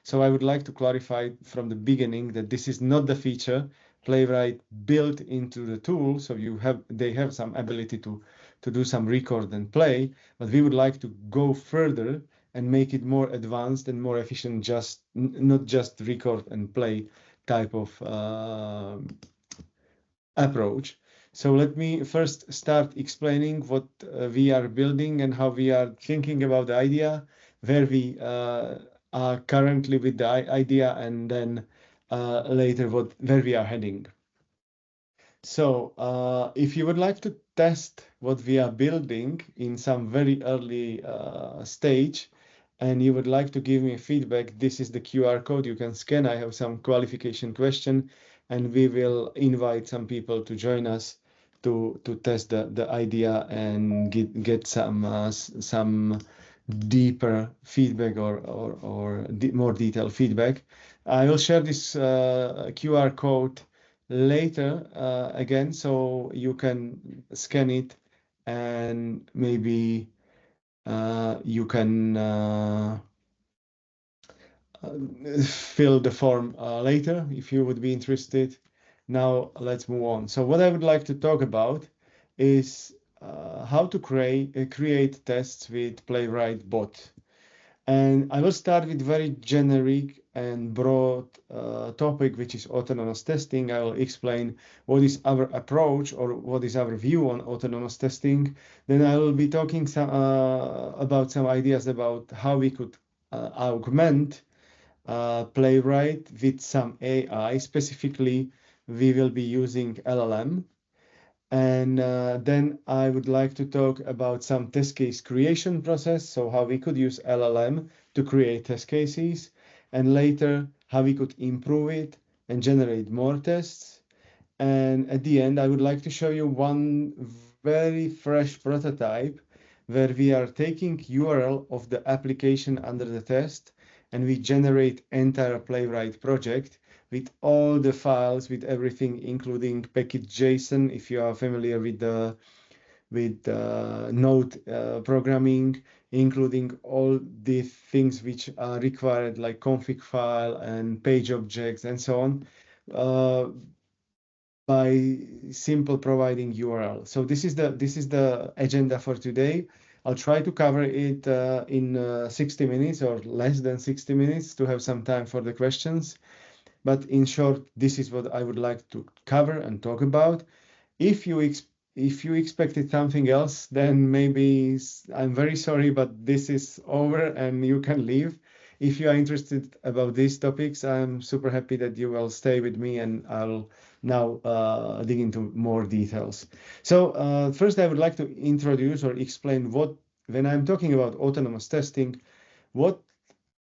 So I would like to clarify from the beginning that this is not the feature Playwright built into the tool. So they have some ability to do some record and play, but we would like to go further and make it more advanced and more efficient, not just record and play type of approach. So let me first start explaining what we are building and how we are thinking about the idea, where we are currently with the idea, and then later where we are heading. So if you would like to test what we are building in some very early stage, and you would like to give me feedback, this is the QR code you can scan. I have some qualification question, and we will invite some people to join us to test the idea and get some deeper feedback or more detailed feedback. I will share this QR code later again, so you can scan it and maybe you can fill the form later if you would be interested. Now let's move on. So what I would like to talk about is how to create tests with Playwright bot. And I will start with very generic and broad topic, which is autonomous testing. I will explain what is our approach or what is our view on autonomous testing. Then I will be talking about some ideas about how we could augment Playwright with some AI. Specifically, we will be using LLM. And then I would like to talk about some test case creation process, so how we could use LLM to create test cases, and later how we could improve it and generate more tests. And at the end, I would like to show you one very fresh prototype where we are taking URL of the application under the test, and we generate entire Playwright project with all the files, with everything, including package JSON, if you are familiar with Node programming, including all the things which are required, like config file and page objects and so on, by simple providing URL. So this is the agenda for today. I'll try to cover it in 60 minutes or less than 60 minutes to have some time for the questions. But in short, this is what I would like to cover and talk about. If you expected something else, then maybe I'm very sorry, but this is over and you can leave. If you are interested about these topics, I'm super happy that you will stay with me, and I'll now dig into more details. So first, I would like to introduce or explain when I'm talking about autonomous testing, what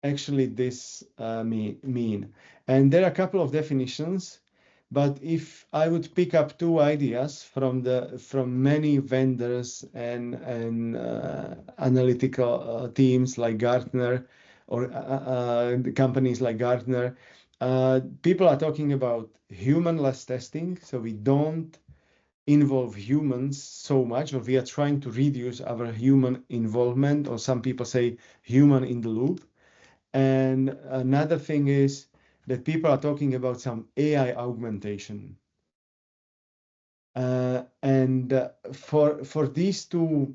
actually this mean. And there are a couple of definitions, but if I would pick up two ideas from many vendors and analytical teams like Gartner or the companies like Gartner, people are talking about humanless testing. So we don't involve humans so much, or we are trying to reduce our human involvement, or some people say human in the loop. And another thing is that people are talking about some AI augmentation. For these two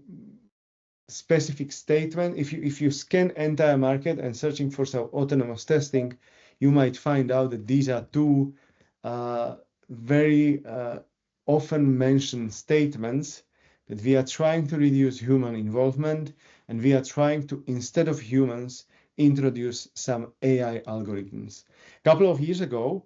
specific statements, if you scan entire market and searching for some autonomous testing, you might find out that these are two very often mentioned statements, that we are trying to reduce human involvement, and we are trying to, instead of humans, introduce some AI algorithms. A couple of years ago,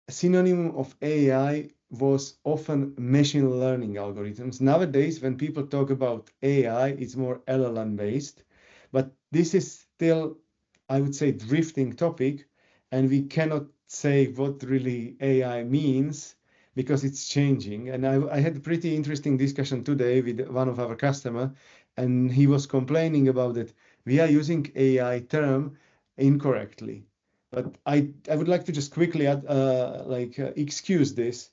a synonym of AI was often machine learning algorithms. Nowadays, when people talk about AI, it's more LLM based, but this is still, I would say, drifting topic, and we cannot say what really AI means because it's changing. And I had a pretty interesting discussion today with one of our customers, and he was complaining about it. We are using AI term incorrectly. But I would like to just quickly excuse this.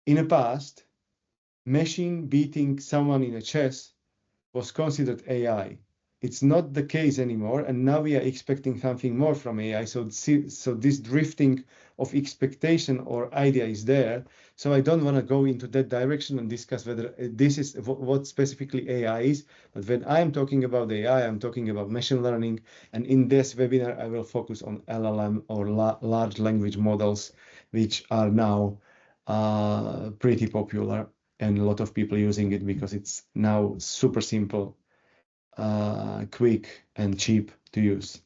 In the past, machine beating someone in a chess was considered AI. it's not the case anymore, and now we are expecting something more from AI. So this drifting of expectation or idea is there. So I don't want to go into that direction and discuss whether this is what specifically AI is. But when I am talking about AI, I'm talking about machine learning. And in this webinar, I will focus on LLM or large language models, which are now pretty popular, and a lot of people using it because it's now super simple, quick and cheap to use.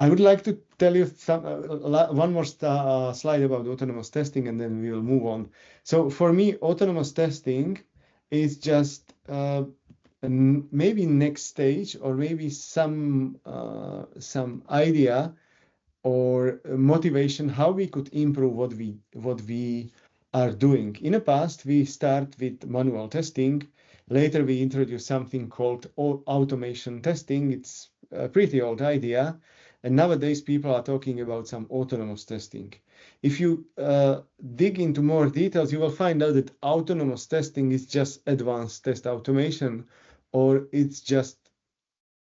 I would like to tell you one more slide about autonomous testing, and then we will move on. So for me, autonomous testing is just maybe next stage, or maybe some idea or motivation how we could improve what we are doing. In the past, we start with manual testing. Later, we introduce something called automation testing. It's a pretty old idea. And nowadays, people are talking about some autonomous testing. If you dig into more details, you will find out that autonomous testing is just advanced test automation, or it's just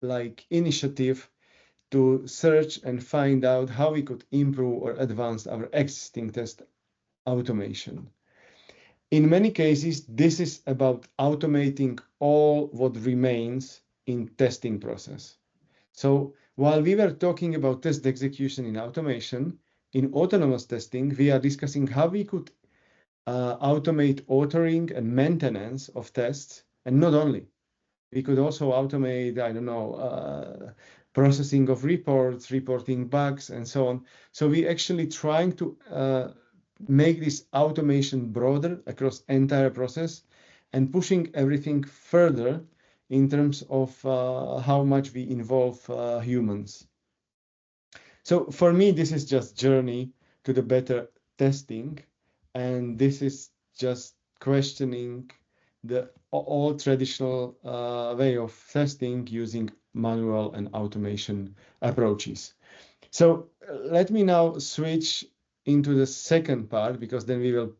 like initiative to search and find out how we could improve or advance our existing test automation. In many cases, this is about automating all what remains in testing process. So while we were talking about test execution in automation, in autonomous testing, we are discussing how we could automate authoring and maintenance of tests, and not only. We could also automate, I don't know, processing of reports, reporting bugs, and so on. So we actually trying to make this automation broader across entire process and pushing everything further in terms of how much we involve humans. So for me, this is just journey to the better testing, and this is just questioning the all traditional way of testing using manual and automation approaches. So let me now switch into the second part, because then we will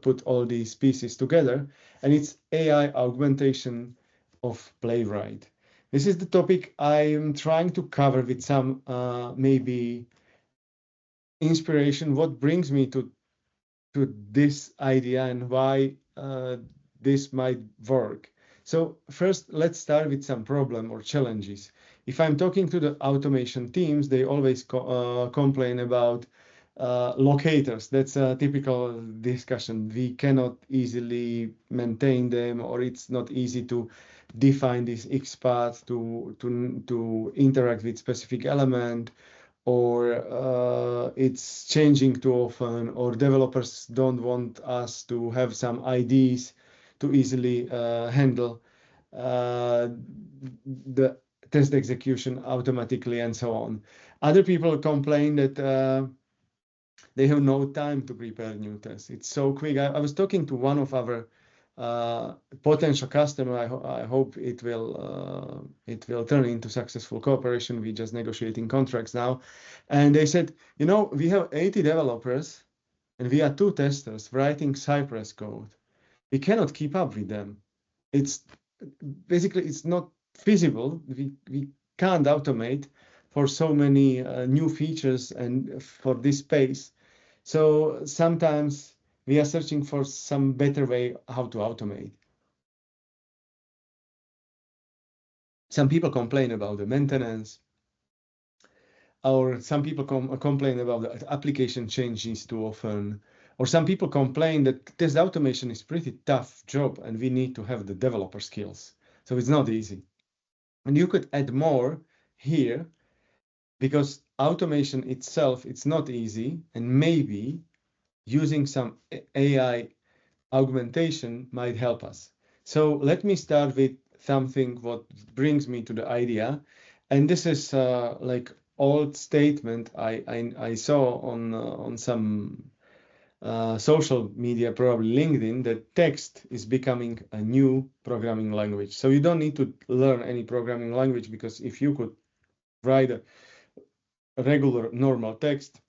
put all these pieces together, and it's AI augmentation of Playwright. This is the topic I'm trying to cover with some maybe inspiration, what brings me to this idea and why this might work. So first, let's start with some problem or challenges. If I'm talking to the automation teams, they always complain about locators. That's a typical discussion. We cannot easily maintain them, or it's not easy to define this XPath to interact with specific element, or it's changing too often, or developers don't want us to have some IDs to easily handle the test execution automatically, and so on. Other people complain that they have no time to prepare new tests. It's so quick. I was talking to one of our potential customer. I hope it will turn into successful cooperation. We're just negotiating contracts now, and they said, you know, we have 80 developers and we are 2 testers writing Cypress code. We cannot keep up with them. It's basically it's not feasible. We can't automate for so many new features and for this space. So sometimes we are searching for some better way how to automate. Some people complain about the maintenance, or some people complain about the application changes too often, or some people complain that test automation is pretty tough job and we need to have the developer skills. So it's not easy. And you could add more here, because automation itself, it's not easy, and maybe using some AI augmentation might help us. So let me start with something what brings me to the idea. And this is like old statement I saw on some social media, probably LinkedIn, that text is becoming a new programming language. So you don't need to learn any programming language, because if you could write a regular normal text,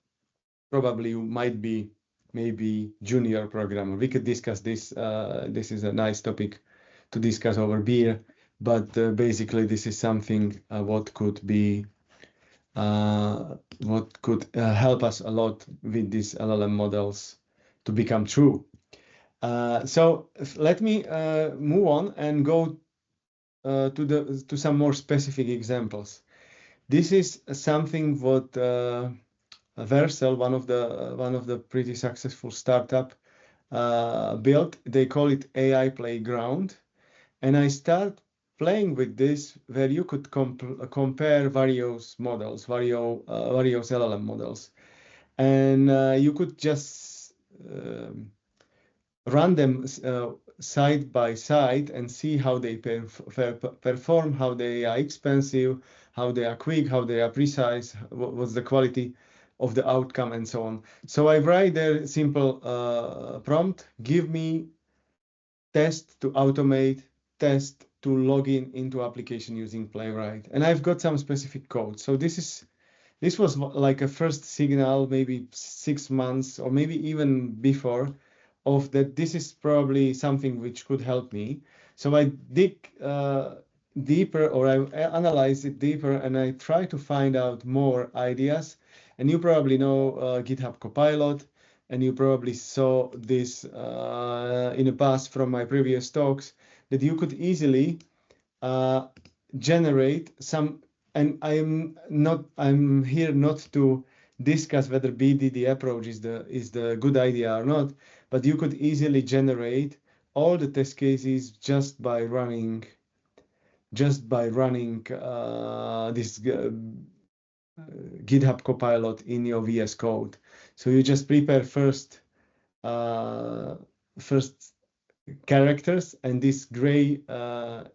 probably you might be maybe junior programmer. We could discuss this. This is a nice topic to discuss over beer. But basically, this is something what could help us a lot with these LLM models to become true. So let me move on and go to some more specific examples. This is something what Vercel, one of the pretty successful startup, built. They call it AI Playground, and I start playing with this where you could compare various models, various LLM models, and you could just run them side by side and see how they perform, how they are expensive, how they are quick, how they are precise, what's the quality of the outcome, and so on. So I write their simple prompt, give me test to automate, test to log in into application using Playwright. And I've got some specific code. So this was like a first signal, maybe 6 months or maybe even before, of that this is probably something which could help me. So I dig deeper, or I analyze it deeper, and I try to find out more ideas. And you probably know GitHub Copilot, and you probably saw this in the past from my previous talks, that you could easily uh, generate some, and I'm here not to discuss whether BDD approach is the good idea or not, but you could easily generate all the test cases just by running this GitHub Copilot in your VS Code. So you just prepare uh, first characters, and this gray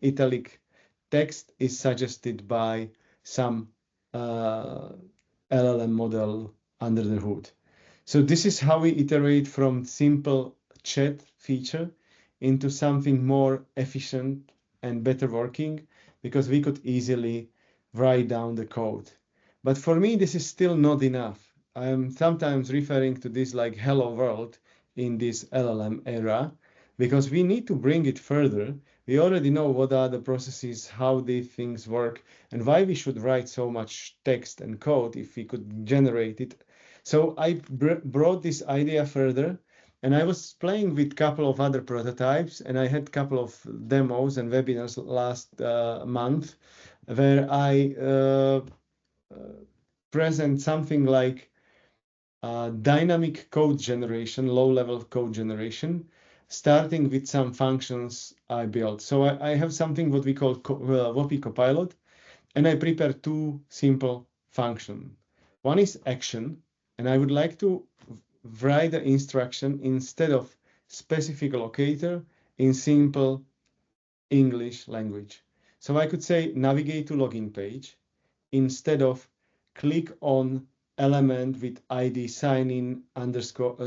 italic text is suggested by some LLM model under the hood. So this is how we iterate from simple chat feature into something more efficient and better working, because we could easily write down the code. But for me, this is still not enough. I'm sometimes referring to this like hello world in this LLM era, because we need to bring it further. We already know what are the processes, how these things work, and why we should write so much text and code if we could generate it. So I brought this idea further, and I was playing with a couple of other prototypes, and I had a couple of demos and webinars last month where I present something like dynamic code generation, low-level code generation, starting with some functions I built. So I have something what we call Wopee Copilot, and I prepare two simple functions. One is action, and I would like to write the instruction instead of specific locator in simple English language. So I could say navigate to login page instead of click on element with ID sign in underscore,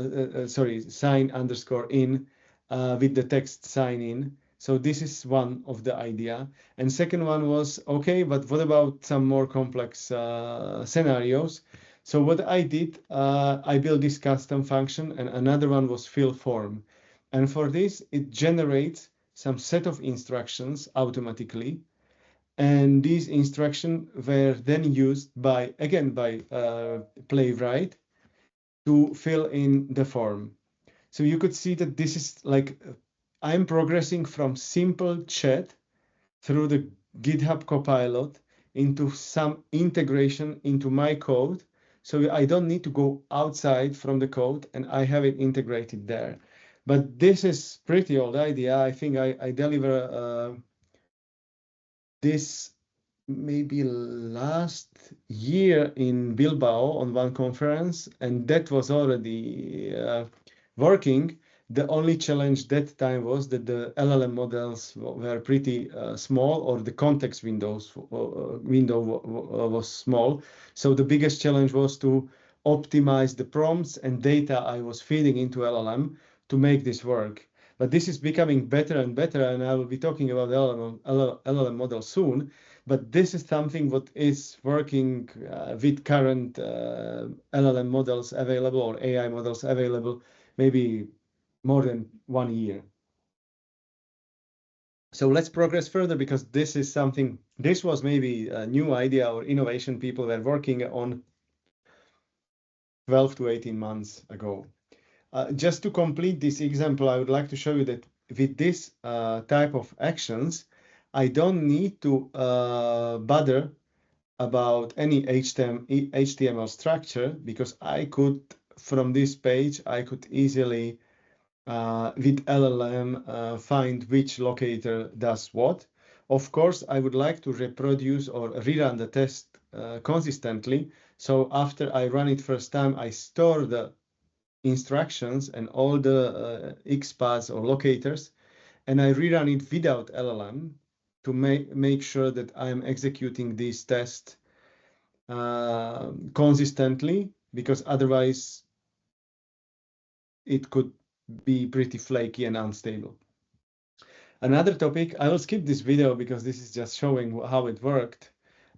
sign underscore in with the text sign in. So this is one of the idea. And second one was, okay, but what about some more complex scenarios? So what I did, I built this custom function, and another one was fill form. And for this, it generates some set of instructions automatically, and these instructions were then used by Playwright to fill in the form. So you could see that this is like I'm progressing from simple chat through the GitHub Copilot into some integration into my code. So I don't need to go outside from the code, and I have it integrated there. But this is pretty old idea. I think I deliver this maybe last year in Bilbao on one conference, and that was already working. The only challenge that time was that the LLM models were pretty small, or the context window was small. So the biggest challenge was to optimize the prompts and data I was feeding into LLM to make this work. But this is becoming better and better, and I will be talking about LLM model soon. But this is something what is working with current LLM models available, or AI models available, maybe more than 1 year. So let's progress further, because this is something, this was maybe a new idea or innovation people were working on 12 to 18 months ago. Just to complete this example, I would like to show you that with this type of actions, I don't need to bother about any HTML structure, because I could, from this page, I could easily, with LLM, find which locator does what. Of course, I would like to reproduce or rerun the test consistently. So after I run it first time, I store the instructions and all the XPaths or locators, and I rerun it without LLM to make sure that I am executing these tests consistently, because otherwise it could be pretty flaky and unstable. Another topic, I will skip this video because this is just showing how it worked.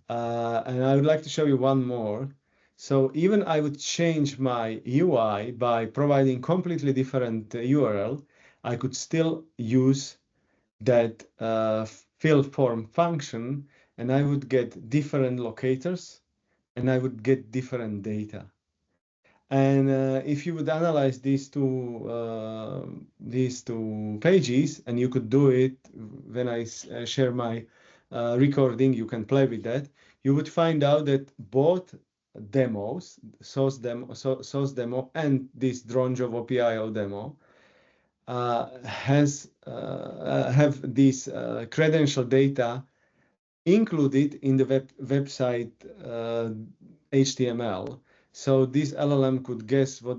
And I would like to show you one more. So even I would change my UI by providing completely different URL, I could still use that fill form function, and I would get different locators, and I would get different data. And if you would analyze these two pages, and you could do it when I share my recording, you can play with that. You would find out that both demos, source demo, and this Dronjo Wopee.io demo have this credential data included in the website HTML. So this LLM could guess what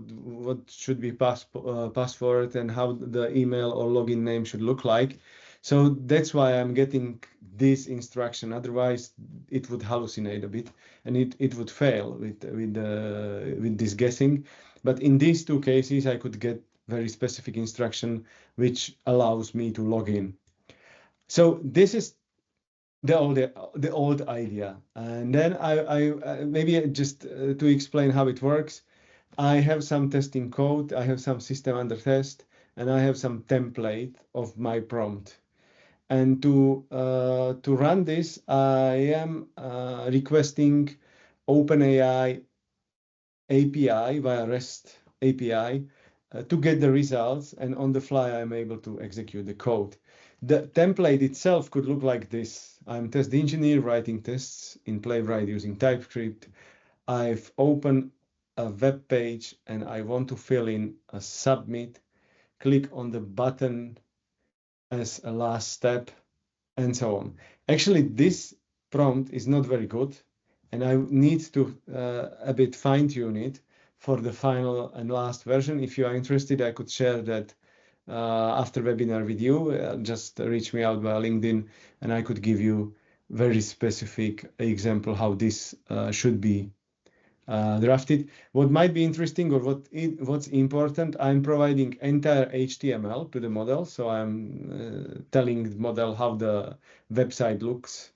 should be password and how the email or login name should look like. So that's why I'm getting this instruction. Otherwise, it would hallucinate a bit, and it would fail with this guessing. But in these two cases, I could get very specific instruction, which allows me to log in. So this is the old idea. And then I maybe just to explain how it works, I have some testing code, I have some system under test, and I have some template of my prompt. And to run this, I am requesting OpenAI API via REST API to get the results, and on the fly I'm able to execute the code. The template itself could look like this. I'm test engineer writing tests in Playwright using TypeScript. I've opened a web page and I want to fill in a submit. Click on the button as a last step, and so on. Actually, this prompt is not very good, and I need to a bit fine-tune it for the final and last version. If you are interested, I could share that after webinar with you. Just reach me out via LinkedIn, and I could give you very specific example how this should be drafted. What might be interesting, or what's important, I'm providing entire HTML to the model. So I'm telling the model how the website looks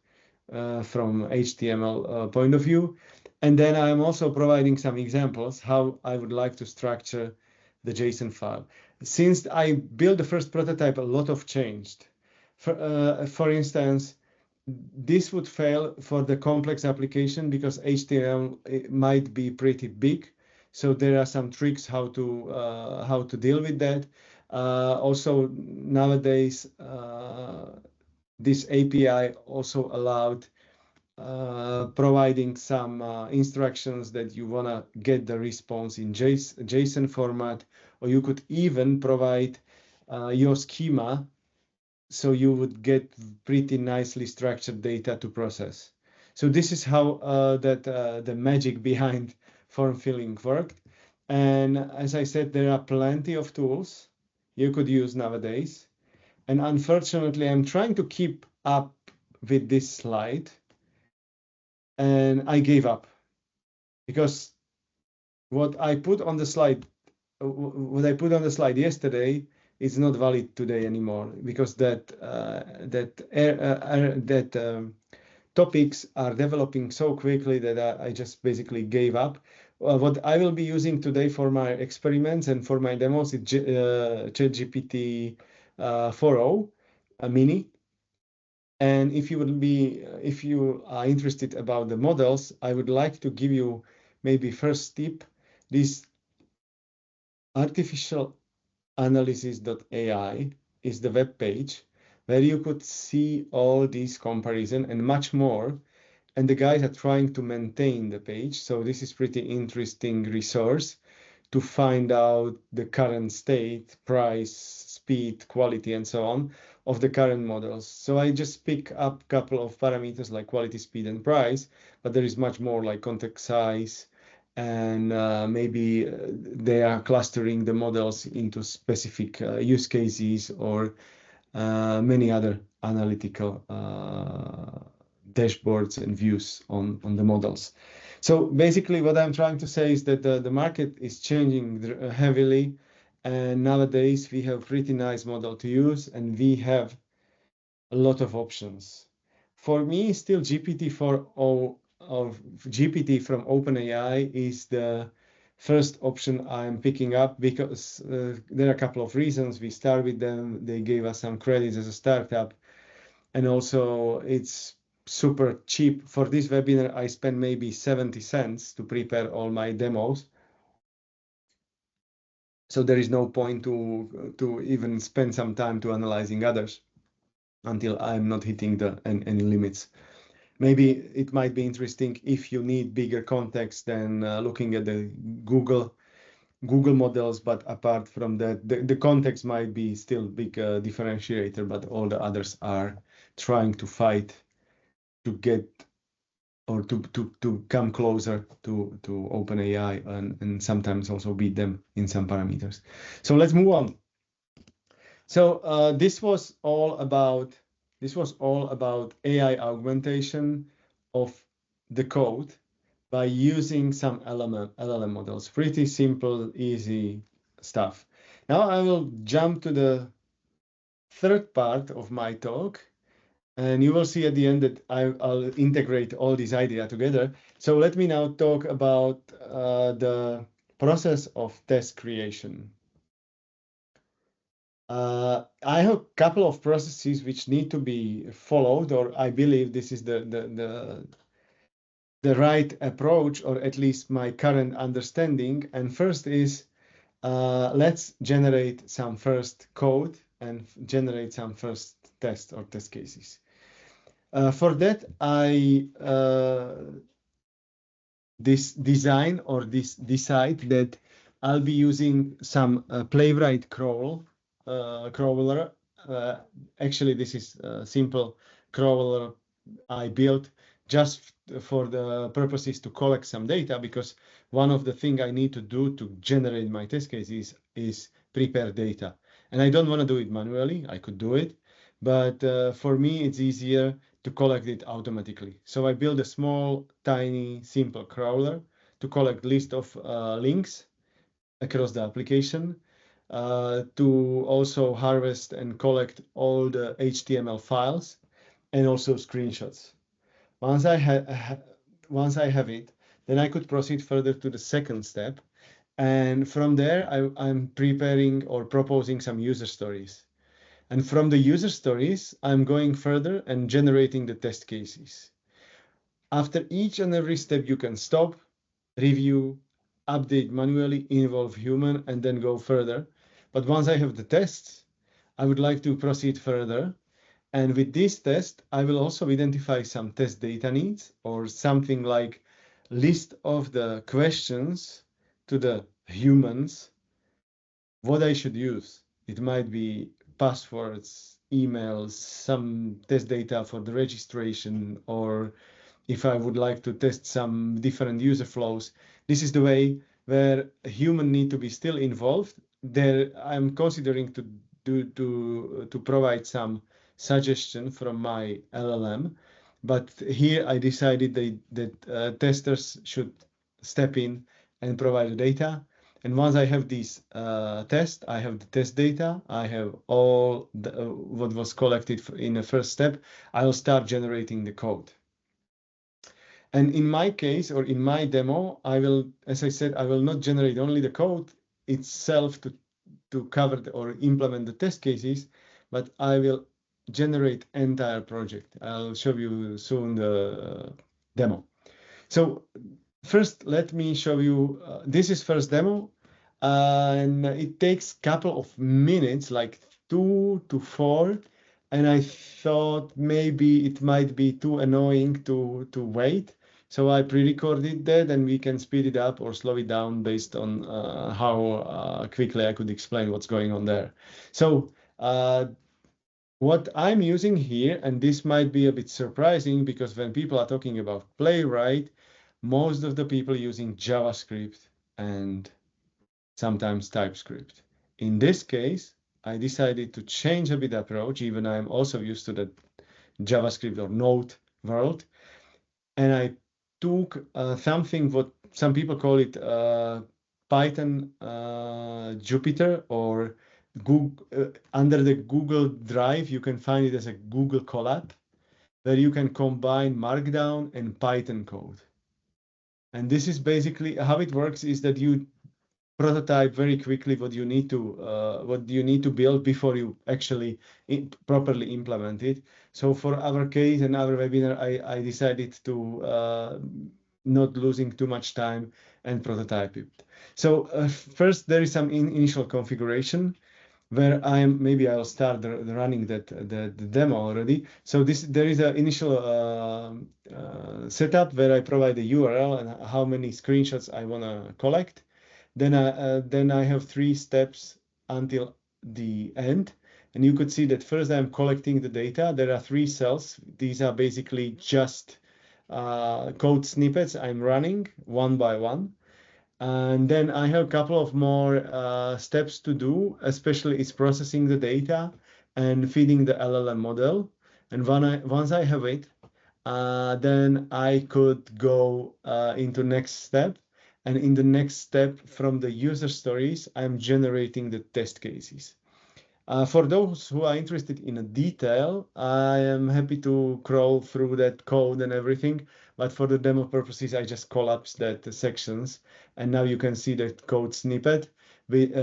from HTML point of view. And then I'm also providing some examples how I would like to structure the JSON file. Since I built the first prototype, a lot of changed. For instance, this would fail for the complex application because HTML might be pretty big. So there are some tricks how to deal with that. Also, nowadays, this API also allowed providing some instructions that you want to get the response in JSON format, or you could even provide your schema, so you would get pretty nicely structured data to process. So this is how the magic behind form filling worked. And as I said, there are plenty of tools you could use nowadays. And unfortunately, I'm trying to keep up with this slide, and I gave up because what I put on the slide yesterday is not valid today anymore, because topics are developing so quickly that I just basically gave up. What I will be using today for my experiments and for my demos is ChatGPT 4.0 a mini. And if you are interested about the models, I would like to give you maybe first tip. This artificial analysis.ai is the web page where you could see all these comparison and much more. And the guys are trying to maintain the page. So this is pretty interesting resource to find out the current state, price, speed, quality, and so on of the current models. So I just pick up a couple of parameters like quality, speed, and price, but there is much more like context size, and maybe they are clustering the models into specific use cases or many other analytical dashboards and views on the models. So basically what I'm trying to say is that the market is changing heavily, and nowadays we have pretty nice model to use and we have a lot of options. For me, still GPT-4 of GPT from OpenAI is the first option I'm picking up because there are a couple of reasons. We start with them, they gave us some credits as a startup, and also it's super cheap. For this webinar, I spent maybe 70 cents to prepare all my demos. So there is no point to even spend some time to analyzing others until I'm not hitting any limits. Maybe it might be interesting if you need bigger context than looking at the Google models, but apart from that, the context might be still big differentiator, but all the others are trying to fight to get or to come closer to OpenAI and sometimes also beat them in some parameters. So let's move on. So this was all about AI augmentation of the code by using some LLM models. Pretty simple, easy stuff. Now I will jump to the third part of my talk, and you will see at the end that I'll integrate all these ideas together. So let me now talk about the process of test creation. I have a couple of processes which need to be followed, or I believe this is the right approach, or at least my current understanding. And first is let's generate some first code and generate some first test or test cases. For that, I design or decide that I'll be using some Playwright crawler. Actually, this is a simple crawler I built just for the purposes to collect some data, because one of the things I need to do to generate my test cases is prepare data. And I don't want to do it manually. I could do it, but for me, it's easier to collect it automatically. So I build a small, tiny, simple crawler to collect list of links across the application, to also harvest and collect all the HTML files and also screenshots. Once I have it, then I could proceed further to the second step. And from there, I'm preparing or proposing some user stories. And from the user stories, I'm going further and generating the test cases. After each and every step, you can stop, review, update manually, involve human, and then go further. But once I have the tests, I would like to proceed further. And with this test, I will also identify some test data needs or something like list of the questions to the humans, what I should use. It might be passwords, emails, some test data for the registration, or if I would like to test some different user flows. This is the way where a human need to be still involved. There, I'm considering to provide some suggestion from my LLM, but here I decided that testers should step in and provide the data. And once I have these tests, I have the test data, I have all what was collected in the first step, I'll start generating the code. And in my case, or in my demo, I will, as I said, I will not generate only the code itself to cover or implement the test cases, but I will generate entire project. I'll show you soon the demo. So first, let me show you, this is first demo, and it takes couple of minutes, like 2 to 4, and I thought maybe it might be too annoying to wait. So I pre-recorded that, and we can speed it up or slow it down based on how quickly I could explain what's going on there. So what I'm using here, and this might be a bit surprising because when people are talking about Playwright, most of the people using JavaScript and sometimes TypeScript. In this case, I decided to change a bit approach, even I'm also used to the JavaScript or Node world, and I took something what some people call it Python Jupyter, or Google, under the Google Drive, you can find it as a Google Colab, where you can combine Markdown and Python code. And this is basically how it works, is that you prototype very quickly what you need to build before you actually properly implement it. So for our case and our webinar, I decided to not losing too much time and prototype it. So first there is some initial configuration where maybe I'll start running the demo already. So there is an initial setup where I provide the URL and how many screenshots I want to collect. Then I have 3 steps until the end. And you could see that first I'm collecting the data. There are 3 cells. These are basically just code snippets I'm running one by one. And then I have a couple of more steps to do, especially it's processing the data and feeding the LLM model. And once I have it, then I could go into next step. And in the next step from the user stories, I'm generating the test cases. For those who are interested in a detail, I am happy to crawl through that code and everything. But for the demo purposes, I just collapsed that sections. And now you can see that code snippet with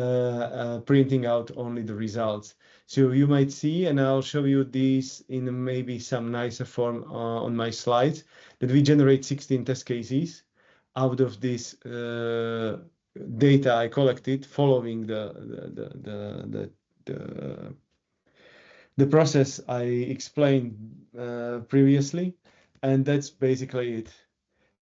printing out only the results. So you might see, and I'll show you these in maybe some nicer form on my slides, that we generate 16 test cases out of this data I collected following the process I explained previously, and that's basically it.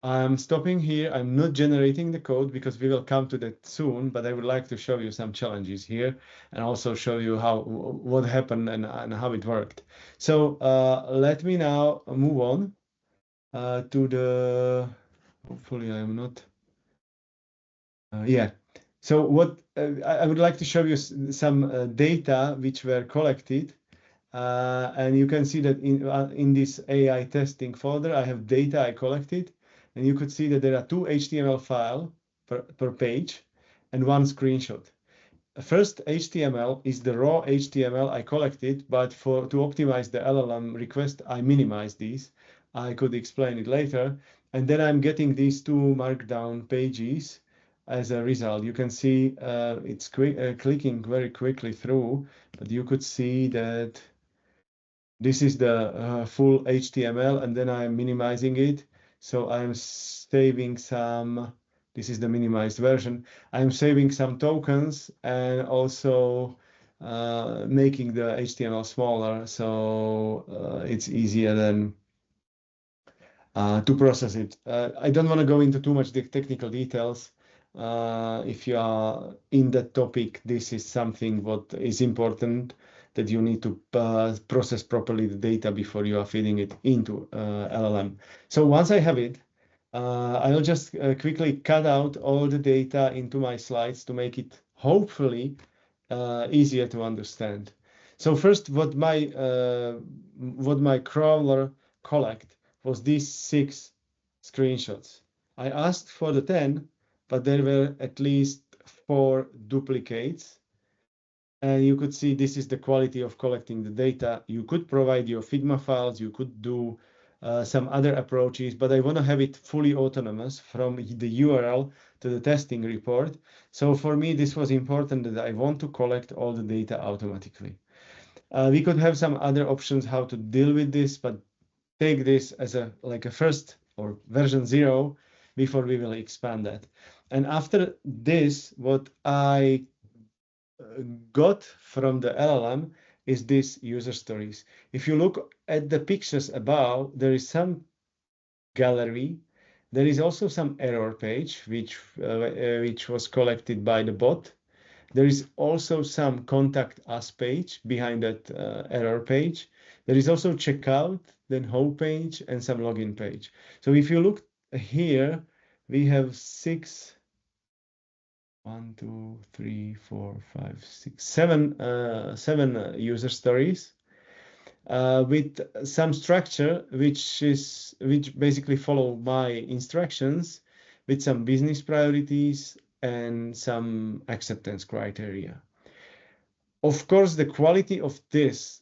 I'm stopping here. I'm not generating the code because we will come to that soon, but I would like to show you some challenges here and also show you what happened and how it worked. So let me now move on to the, hopefully I'm not, yeah. So what I would like to show you some data which were collected. And you can see that in this AI testing folder, I have data I collected. And you could see that there are 2 HTML files per page and 1 screenshot. First HTML is the raw HTML I collected, but to optimize the LLM request, I minimize these. I could explain it later. And then I'm getting these 2 markdown pages as a result. You can see it's clicking very quickly through, but you could see that this is the full HTML, and then I'm minimizing it. So I'm saving some, this is the minimized version. I'm saving some tokens and also making the HTML smaller, so it's easier than to process it. I don't want to go into too much technical details. If you are in that topic, this is something what is important, that you need to process properly the data before you are feeding it into LLM. So once I have it, I'll just quickly cut out all the data into my slides to make it hopefully easier to understand. So first, what my crawler collect was these 6 screenshots. I asked for the 10, but there were at least 4 duplicates. And you could see this is the quality of collecting the data. You could provide your Figma files, you could do some other approaches, but I want to have it fully autonomous from the URL to the testing report. So for me, this was important, that I want to collect all the data automatically. We could have some other options how to deal with this, but take this as a first or version 0 before we will expand that. And after this, what I got from the LLM is this user stories. If you look at the pictures above, there is some gallery. There is also some error page, which was collected by the bot. There is also some contact us page behind that error page. There is also checkout, then home page, and some login page. So if you look here, we have 7 user stories with some structure which basically follow my instructions with some business priorities and some acceptance criteria. Of course, the quality of this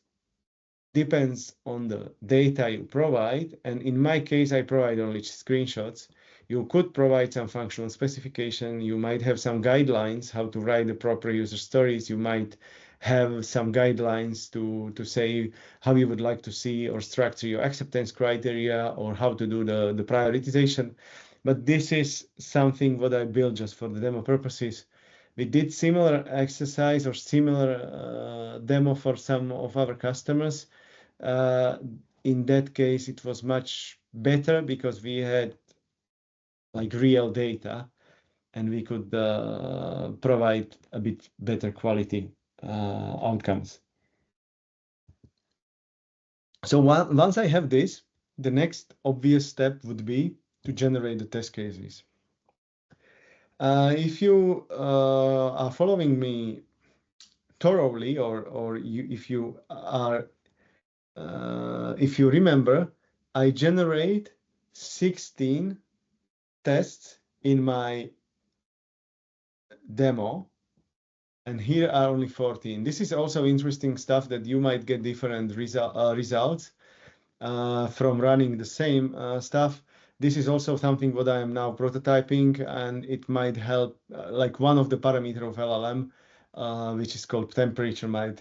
depends on the data you provide. And in my case, I provide only screenshots. You could provide some functional specification. You might have some guidelines how to write the proper user stories. You might have some guidelines to say how you would like to see or structure your acceptance criteria or how to do the prioritization. But this is something what I built just for the demo purposes. We did similar exercise or similar demo for some of our customers. In that case, it was much better because we had like real data and we could provide a bit better quality outcomes. So once I have this, the next obvious step would be to generate the test cases. If you are following me thoroughly, or if you remember, I generate 16 tests in my demo, and here are only 14. This is also interesting stuff that you might get different results from running the same stuff. This is also something what I am now prototyping, and it might help, like one of the parameter of LLM, which is called temperature, might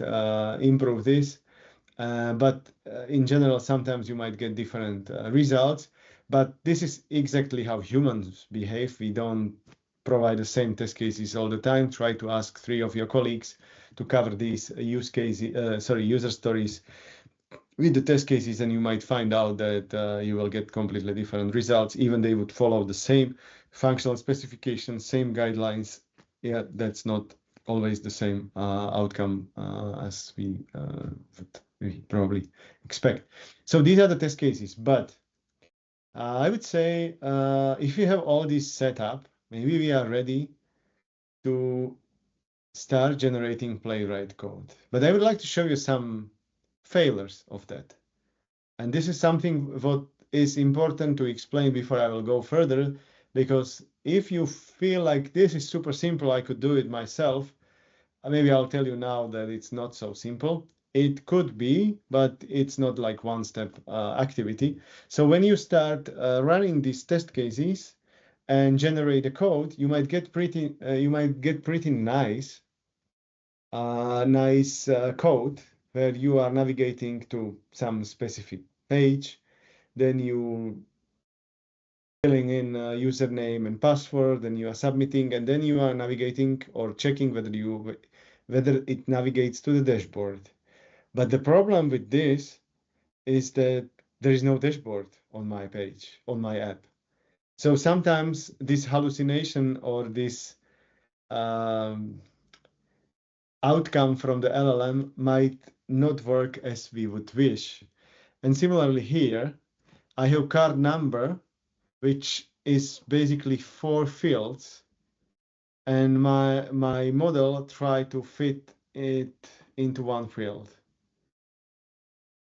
improve this. But in general, sometimes you might get different results. But this is exactly how humans behave. We don't provide the same test cases all the time. Try to ask 3 of your colleagues to cover these user stories with the test cases, and you might find out that you will get completely different results. Even they would follow the same functional specifications, same guidelines. Yeah, that's not always the same outcome as we probably expect. So these are the test cases, but I would say if you have all this set up, maybe we are ready to start generating Playwright code. But I would like to show you some failures of that. And this is something what is important to explain before I will go further, because if you feel like this is super simple, I could do it myself, maybe I'll tell you now that it's not so simple. It could be, but it's not like one-step activity. So when you start running these test cases and generate the code, you might get pretty nice code where you are navigating to some specific page, then you filling in username and password, and you are submitting, and then you are navigating or checking whether it navigates to the dashboard. But the problem with this is that there is no dashboard on my page, on my app. So sometimes this hallucination or this outcome from the LLM might not work as we would wish. And similarly here, I have card number, which is basically 4 fields, and my model tried to fit it into 1 field.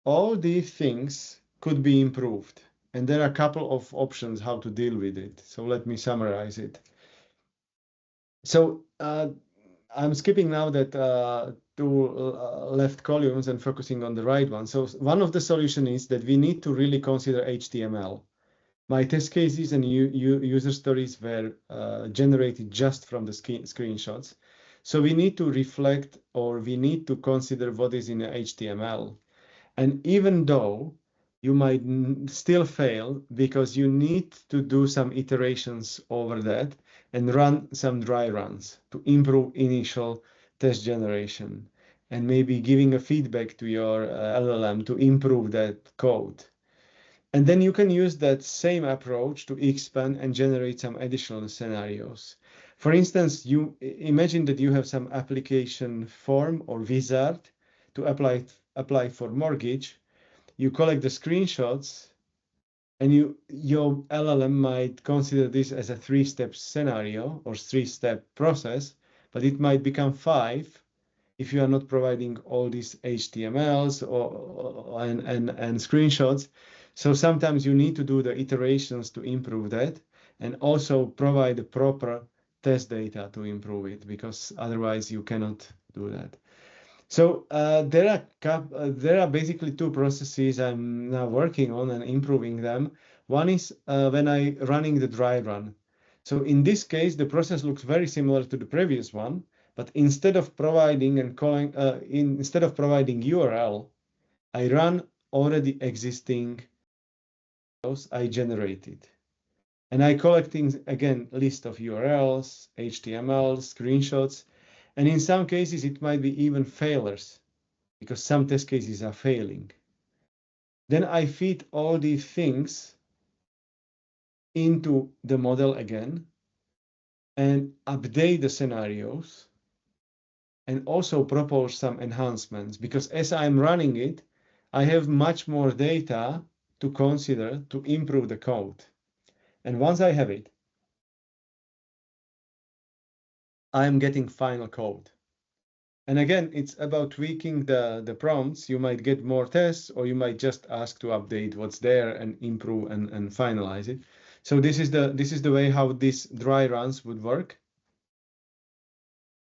All these things could be improved, and there are a couple of options how to deal with it. So let me summarize it. So I'm skipping now that 2 left columns and focusing on the right one. So one of the solutions is that we need to really consider HTML. My test cases and user stories were generated just from the screenshots. So we need to reflect, or we need to consider what is in HTML. And even though you might still fail because you need to do some iterations over that and run some dry runs to improve initial test generation and maybe giving a feedback to your LLM to improve that code. And then you can use that same approach to expand and generate some additional scenarios. For instance, you imagine that you have some application form or wizard to apply for mortgage. You collect the screenshots, and your LLM might consider this as a three-step scenario or three-step process, but it might become five if you are not providing all these HTMLs and screenshots. So sometimes you need to do the iterations to improve that and also provide the proper test data to improve it, because otherwise you cannot do that. So there are basically two processes I'm now working on and improving them. One is when I running the dry run. So in this case, the process looks very similar to the previous one, but instead of providing and calling, instead of providing URL, I run already existing those I generated. And I collecting again list of URLs, HTML, screenshots, and in some cases it might be even failures, because some test cases are failing. Then I feed all these things into the model again and update the scenarios and also propose some enhancements, because as I'm running it, I have much more data to consider to improve the code. And once I have it, I'm getting final code. And again, it's about tweaking the prompts. You might get more tests, or you might just ask to update what's there and improve and finalize it. So this is the way how these dry runs would work.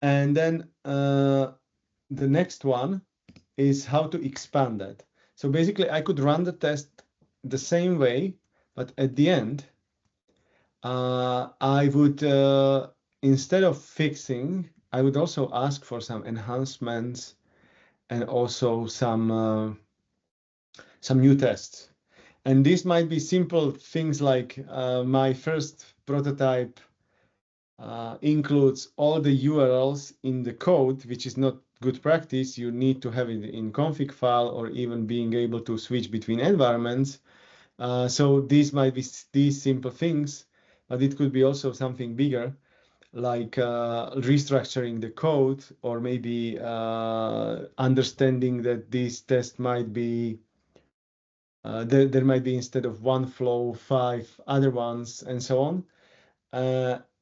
And then the next one is how to expand that. So basically, I could run the test the same way, but at the end, I would instead of fixing, I would also ask for some enhancements and also some new tests. And this might be simple things like my first prototype includes all the URLs in the code, which is not good practice. You need to have it in config file or even being able to switch between environments. So these might be these simple things, but it could be also something bigger, like restructuring the code, or maybe understanding that this test might be there might be, instead of one flow, 5 other ones, and so on.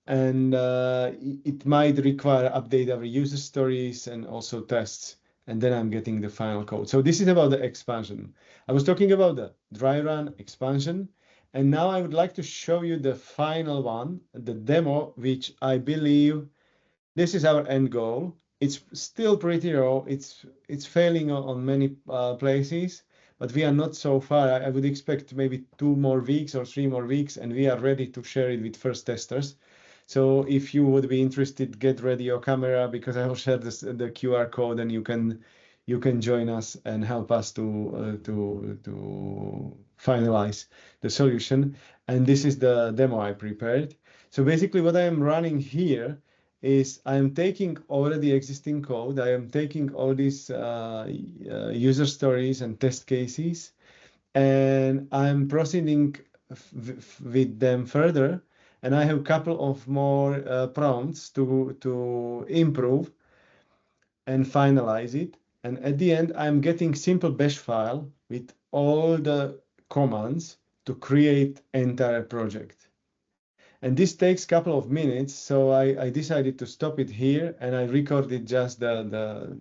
And it might require update our user stories and also tests, and then I'm getting the final code. So this is about the expansion. I was talking about the dry run expansion, and now I would like to show you the final one, the demo, which I believe this is our end goal. It's still pretty raw. It's failing on many places, but we are not so far. I would expect maybe 2 more weeks or 3 more weeks, and we are ready to share it with first testers. So if you would be interested, get ready your camera, because I will share the QR code, and you can join us and help us to finalize the solution. And this is the demo I prepared. So basically, what I am running here is I am taking already existing code. I am taking all these user stories and test cases, and I'm proceeding with them further. And I have a couple of more prompts to improve and finalize it. And at the end, I'm getting simple bash file with all the commands to create entire project. And this takes a couple of minutes, so I decided to stop it here, and I recorded just the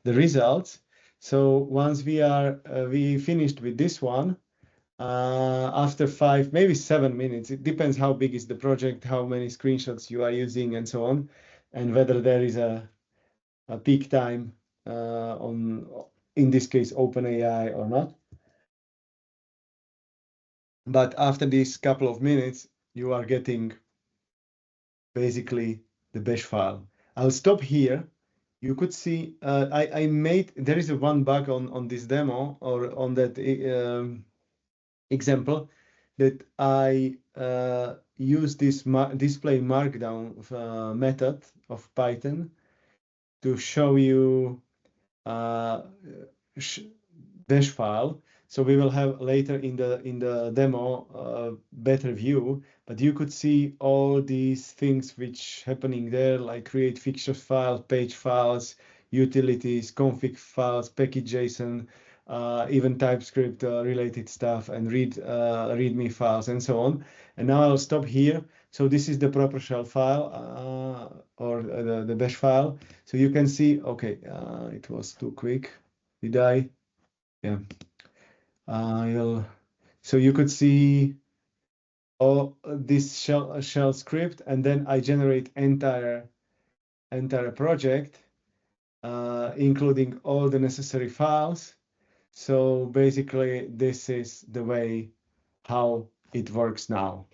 results. So once we finished with this one, after 5, maybe 7 minutes, it depends how big is the project, how many screenshots you are using, and so on, and whether there is a peak time on, in this case, OpenAI or not. But after these couple of minutes, you are getting basically the bash file. I'll stop here. You could see I made, there is a one bug on this demo or on that example that I use this display markdown method of Python to show you uh, dash file. So we will have later in the demo better view, but you could see all these things which happening there, like create fixture file, page files, utilities, config files, package JSON, even TypeScript related stuff, and readme files and so on. And now I'll stop here. So this is the proper shell file or the bash file. So you can see, okay, it was too quick. Did I? Yeah. So you could see all this shell script, and then I generate entire project, including all the necessary files. So basically, this is the way how it works now.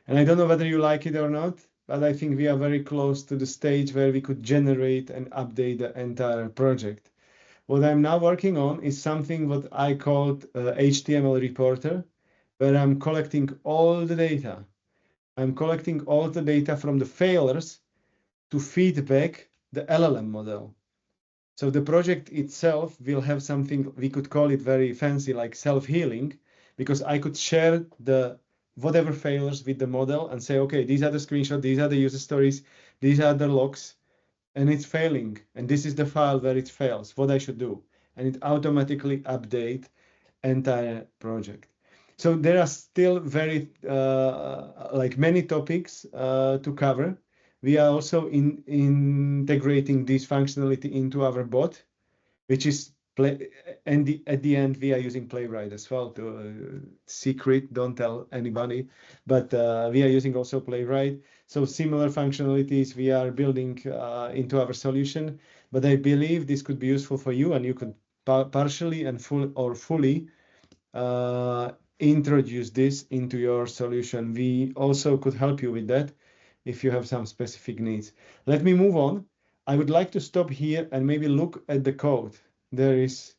And I don't know whether you like it or not, but I think we are very close to the stage where we could generate and update the entire project. What I'm now working on is something what I called HTML reporter, where I'm collecting all the data. I'm collecting all the data from the failures to feedback the LLM model. So the project itself will have something, we could call it very fancy, like self-healing, because I could share the whatever failures with the model and say, okay, these are the screenshots, these are the user stories, these are the logs, and it's failing, and this is the file where it fails, what I should do. And it automatically update entire project. So there are still very like many topics to cover. We are also integrating this functionality into our bot, which is and at the end we are using Playwright as well to secret, don't tell anybody, but we are using also Playwright. So similar functionalities we are building into our solution, but I believe this could be useful for you, and you could partially and fully introduce this into your solution. We also could help you with that if you have some specific needs. Let me move on. I would like to stop here and maybe look at the code. There is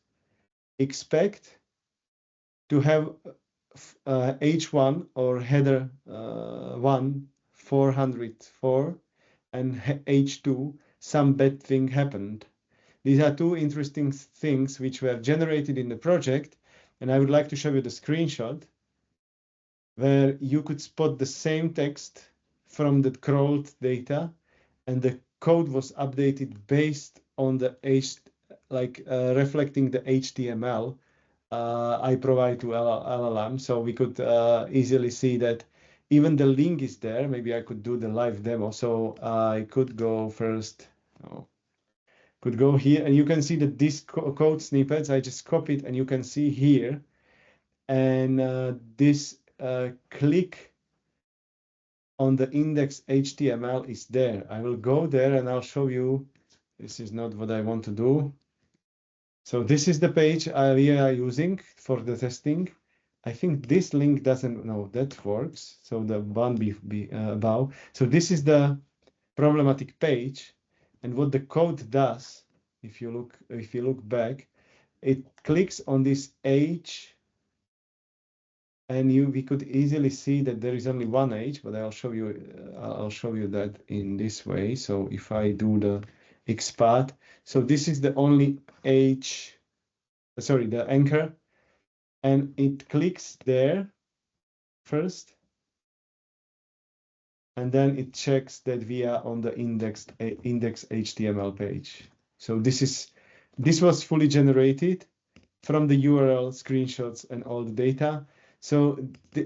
expect to have H1 or header 1 404 and H2 some bad thing happened. These are two interesting things which were generated in the project, and I would like to show you the screenshot where you could spot the same text from the crawled data, and the code was updated based on the reflecting the HTML I provide to LLM. So we could easily see that even the link is there. Maybe I could do the live demo. So I could go first. Oh, could go here, and you can see that these code snippets I just copied, and you can see here, and this click on the index HTML is there. I will go there and I'll show you. This is not what I want to do. So this is the page we are using for the testing. I think this link doesn't, no, that works. So the one above. So this is the problematic page, and what the code does, if you look back, it clicks on this H, and we could easily see that there is only one H, but I'll show you that in this way. So if I do the XPath, so this is the only H, sorry, the anchor, and it clicks there first, and then it checks that we are on the index HTML page. So this was fully generated from the URL, screenshots, and all the data. So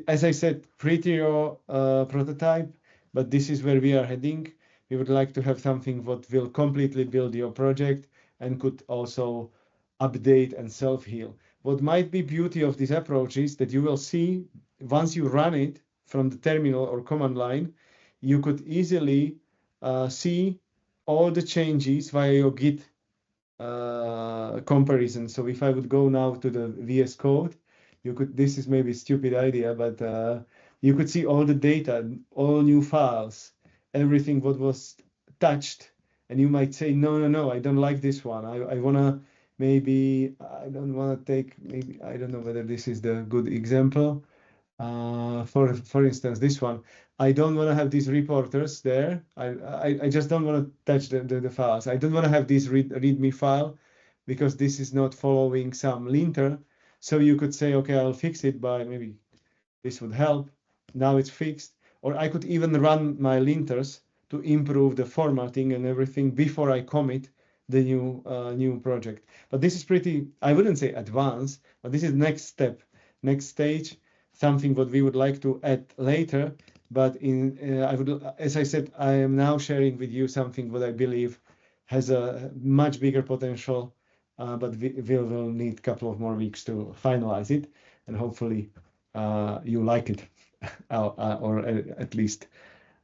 as I said, pretty raw prototype, but this is where we are heading. We would like to have something that will completely build your project and could also update and self-heal. What might be beauty of this approach is that you will see once you run it from the terminal or command line, you could easily see all the changes via your Git comparison. So if I would go now to the VS Code, this is maybe a stupid idea, but you could see all the data, all new files, everything what was touched and you might say, no, I don't like this one. I wanna maybe I don't wanna take maybe I don't know whether this is the good example. For instance, this one, I don't want to have these reporters there. I just don't want to touch the files. I don't want to have this readme file because this is not following some linter. So you could say, okay, I'll fix it by maybe this would help. Now it's fixed. Or I could even run my linters to improve the formatting and everything before I commit the new project. But this is pretty, I wouldn't say advanced, but this is next step, next stage, something what we would like to add later. But I would, as I said, I am now sharing with you something what I believe has a much bigger potential, but we will need a couple of more weeks to finalize it, and hopefully you like it, or at least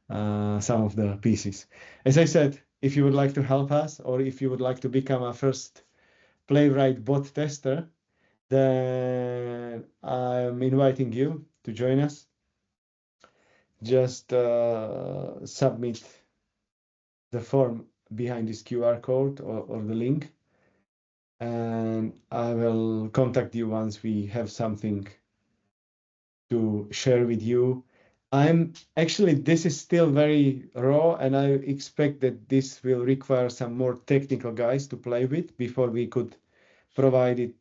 some of the pieces. As I said, if you would like to help us, or if you would like to become our first Playwright bot tester, then I'm inviting you to join us. Just submit the form behind this QR code or the link, and I will contact you once we have something to share with you. This is still very raw, and I expect that this will require some more technical guys to play with before we could provide it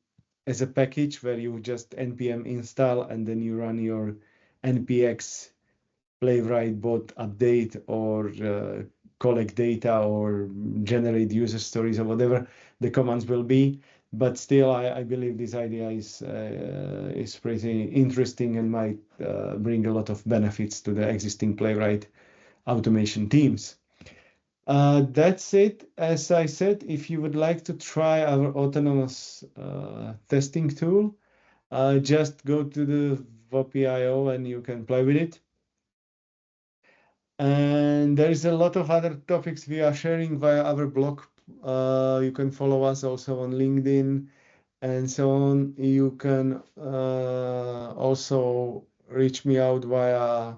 as a package where you just npm install and then you run your npx playwright bot update or collect data or generate user stories or whatever the commands will be. But still, I believe this idea is pretty interesting and might bring a lot of benefits to the existing Playwright automation teams. That's it. As I said, if you would like to try our autonomous testing tool, just go to the Wopee.io and you can play with it. And there is a lot of other topics we are sharing via our blog. You can follow us also on LinkedIn and so on. You can also reach me out via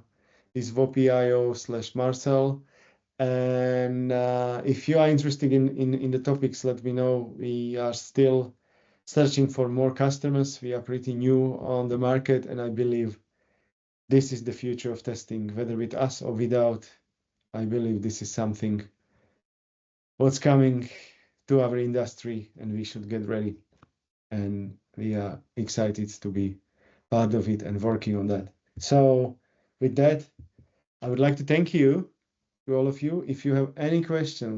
this Wopee.io/Marcel. And if you are interested in the topics, let me know. We are still searching for more customers. We are pretty new on the market, and I believe this is the future of testing, whether with us or without. I believe this is something what's coming to our industry, and we should get ready. And we are excited to be part of it and working on that. So with that, I would like to thank you to all of you. If you have any questions,